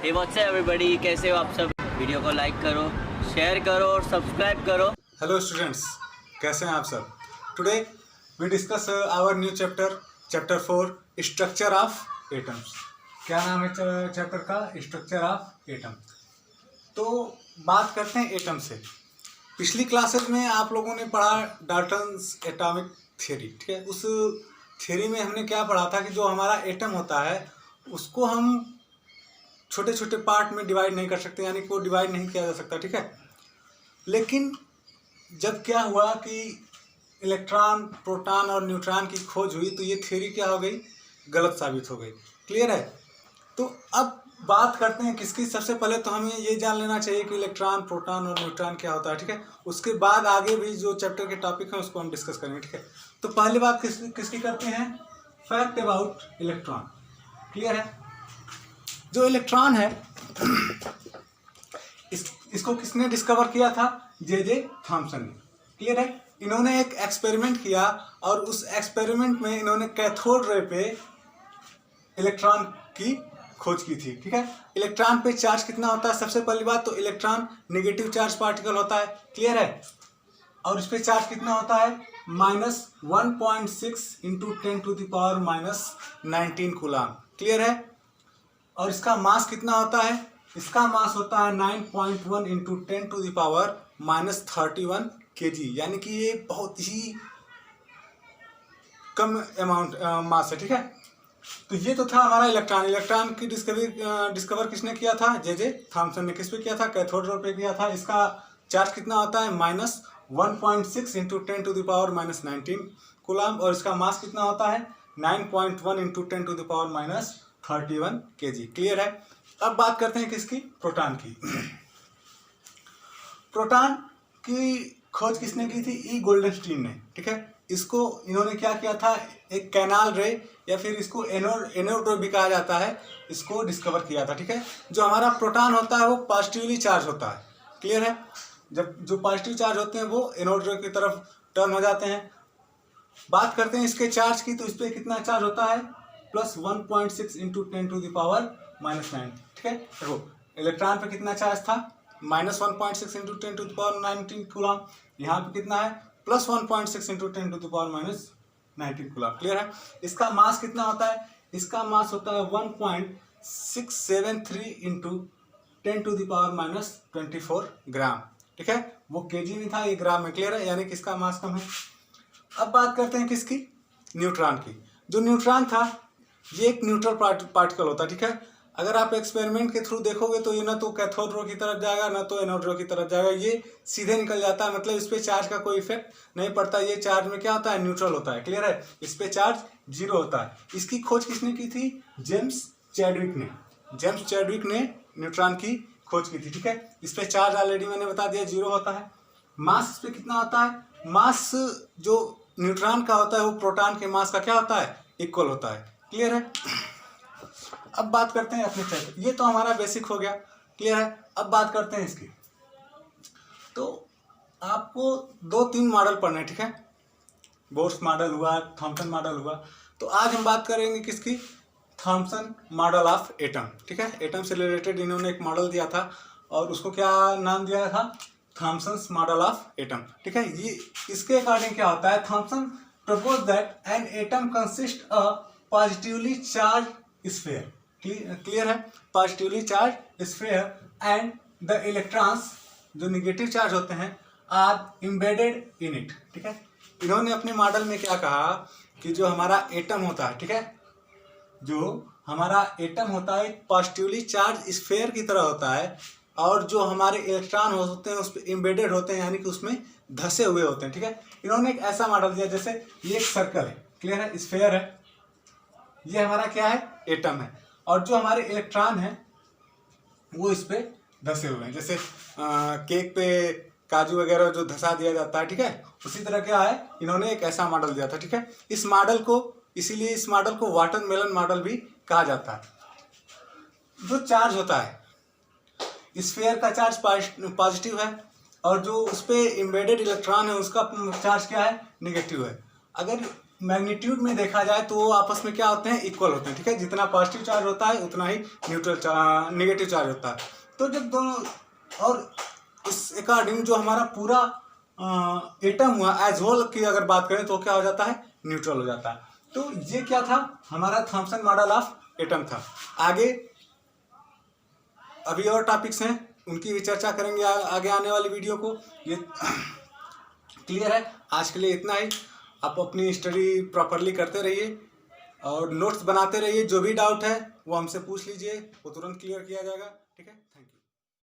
Hey what's up everybody, कैसे हो आप सब। वीडियो को लाइक करो, शेयर करो और सब्सक्राइब करो। हेलो स्टूडेंट्स, कैसे हैं आप सब। Today we discuss our new chapter 4 structure of atoms. क्या नाम है चैप्टर का? Structure of atom. तो बात करते हैं एटम से। पिछली क्लासेस में आप लोगों ने पढ़ा डाल्टन्स एटॉमिक थ्योरी, ठीक है। उस थ्योरी में हमने क्या पढ़ा था कि जो हमारा एटम होता है उसको हम छोटे छोटे पार्ट में डिवाइड नहीं कर सकते, यानी कि वो डिवाइड नहीं किया जा सकता, ठीक है। लेकिन जब क्या हुआ कि इलेक्ट्रॉन, प्रोटॉन और न्यूट्रॉन की खोज हुई तो ये थ्योरी क्या हो गई? गलत साबित हो गई। क्लियर है। तो अब बात करते हैं किसकी। सबसे पहले तो हमें ये जान लेना चाहिए कि इलेक्ट्रॉन, प्रोटॉन और न्यूट्रॉन क्या होता है, ठीक है। उसके बाद आगे भी जो चैप्टर के टॉपिक हैं उसको हम डिस्कस करेंगे, ठीक है। तो पहली बात किसकी करते हैं? Fact about electron. क्लियर है। जो इलेक्ट्रॉन है इसको किसने डिस्कवर किया था? जे थॉमसन ने। क्लियर है। इन्होंने एक एक्सपेरिमेंट किया और उस एक्सपेरिमेंट में इन्होंने कैथोड रे पे इलेक्ट्रॉन की खोज की थी, ठीक है। इलेक्ट्रॉन पे चार्ज कितना होता है? सबसे पहली बात तो इलेक्ट्रॉन नेगेटिव चार्ज पार्टिकल होता है। क्लियर है। और इस पे चार्ज कितना होता है? -1.6 इंटू 10⁻⁻19 कूलम। क्लियर है। और इसका मास कितना होता है? इसका मास होता है 9.1 इंटू 10⁻31 kg, यानी कि ये बहुत ही कम अमाउंट मास है, ठीक है। तो ये तो था हमारा इलेक्ट्रॉन। इलेक्ट्रॉन की डिस्कवर किसने किया था? जे थॉमसन ने। किस पे किया था? कैथोड रे पे किया था। इसका चार्ज कितना होता है? -1.6 इंटू 10⁻⁻19 कूलम। और इसका मास कितना होता है? 9.1 इंटू 10⁻31 kg। क्लियर है। अब बात करते हैं किसकी? प्रोटॉन की। प्रोटॉन की खोज किसने की थी? ई गोल्डनस्टीन ने, ठीक है। इसको इन्होंने क्या किया था? एक कैनाल रे या फिर इसको एनोड रे भी कहा जाता है, इसको डिस्कवर किया था, ठीक है। जो हमारा प्रोटॉन होता है वो पॉजिटिवली चार्ज होता है। क्लियर है। जब जो पॉजिटिव चार्ज होते हैं वो एनोड रे की तरफ टर्न हो जाते हैं। बात करते हैं इसके चार्ज की, तो इस पर कितना चार्ज होता है? +1.6 इंटू 10⁻⁻9, ठीक है। देखो इलेक्ट्रॉन पे कितना चार्ज था? -1.6 इंटू 10⁻19 कूलम। यहाँ पे कितना है? +1.6 इंटू 10⁻⁻19 कूलम। क्लियर है। इसका मास कितना होता है? इसका मास होता है 1.673 इंटू 10⁻24 ग्राम, ठीक है। वो केजी में था, ये ग्राम में। क्लियर है। यानी कि इसका मास कम है। अब बात करते हैं किसकी? न्यूट्रॉन की। जो न्यूट्रॉन था ये एक न्यूट्रल पार्टिकल होता है, ठीक है। अगर आप एक्सपेरिमेंट के थ्रू देखोगे तो ये ना तो कैथोड रे की तरफ जाएगा ना तो एनोड रे की तरफ जाएगा, ये सीधे निकल जाता है। मतलब इस पे चार्ज का कोई इफेक्ट नहीं पड़ता। ये चार्ज में क्या होता है? न्यूट्रल होता है। क्लियर है। इस पे चार्ज 0 होता है। इसकी खोज किसने की थी? जेम्स चैडविक ने। जेम्स चैडविक ने न्यूट्रॉन की खोज की थी, ठीक है। इस पे चार्ज ऑलरेडी मैंने बता दिया 0 होता है। मास इस पे कितना होता है? मास जो न्यूट्रॉन का होता है वो प्रोटॉन के मास का क्या होता है? इक्वल होता है। क्लियर है। अब बात करते हैं अपने चैप्टर। ये तो हमारा बेसिक हो गया। क्लियर है। अब बात करते हैं इसकी। तो आपको 2-3 मॉडल पढ़ने, ठीक है। बोर्स मॉडल हुआ, थॉमसन मॉडल हुआ। तो आज हम बात करेंगे किसकी? थॉमसन मॉडल ऑफ एटम, ठीक है। एटम से रिलेटेड इन्होंने एक मॉडल दिया था और उसको क्या नाम दिया था? थॉमसन्स मॉडल ऑफ एटम, ठीक है। ये इसके अकॉर्डिंग क्या होता है? Thomson propose that an atom consist a positively charge sphere. Clear है। Positively charge sphere and the electrons जो निगेटिव चार्ज होते हैं आर एम्बेडेड इन इट, ठीक है। इन्होंने अपने मॉडल में क्या कहा कि जो हमारा एटम होता है, ठीक है, जो हमारा एटम होता है एक पॉजिटिवली चार्ज स्फीयर की तरह होता है और जो हमारे इलेक्ट्रॉन होते हैं उस पर एम्बेडेड होते हैं, यानी कि उसमें धसे हुए होते हैं, ठीक है। इन्होंने एक ऐसा मॉडल दिया जैसे ये एक सर्कल है। क्लियर है। स्फीयर है। ये हमारा क्या है? एटम है। और जो हमारे इलेक्ट्रॉन है वो इस पे धसे हुए हैं। जैसे केक पे काजू वगैरह जो धसा दिया जाता है, ठीक है, उसी तरह क्या है? इन्होंने एक ऐसा मॉडल दिया था, ठीक है। इस मॉडल को इसीलिए इस मॉडल को वाटरमेलन मॉडल भी कहा जाता है। जो चार्ज होता है स्फीयर का चार्ज पॉजिटिव है और जो उस पर एम्बेडेड इलेक्ट्रॉन है उसका चार्ज क्या है? नेगेटिव है। अगर मैग्नीट्यूड में देखा जाए तो वो आपस में क्या होते हैं, इक्वल होते हैं, ठीक है। जितना पॉजिटिव चार्ज होता है उतना ही नेगेटिव चार्ज होता है। तो जब दोनों, और इस अकॉर्डिंग जो हमारा पूरा एटम हुआ एज होल की अगर बात करें तो क्या हो जाता है, न्यूट्रल हो जाता है। तो ये क्या था, हमारा थॉम्सन मॉडल ऑफ एटम था। आगे अभी और टॉपिक्स हैं, उनकी भी चर्चा करेंगे आगे आने वाली वीडियो को। ये क्लियर है, आज के लिए इतना ही। आप अपनी स्टडी प्रॉपरली करते रहिए और नोट्स बनाते रहिए। जो भी डाउट है वो हमसे पूछ लीजिए, वो तुरंत क्लियर किया जाएगा, ठीक है। Thank you.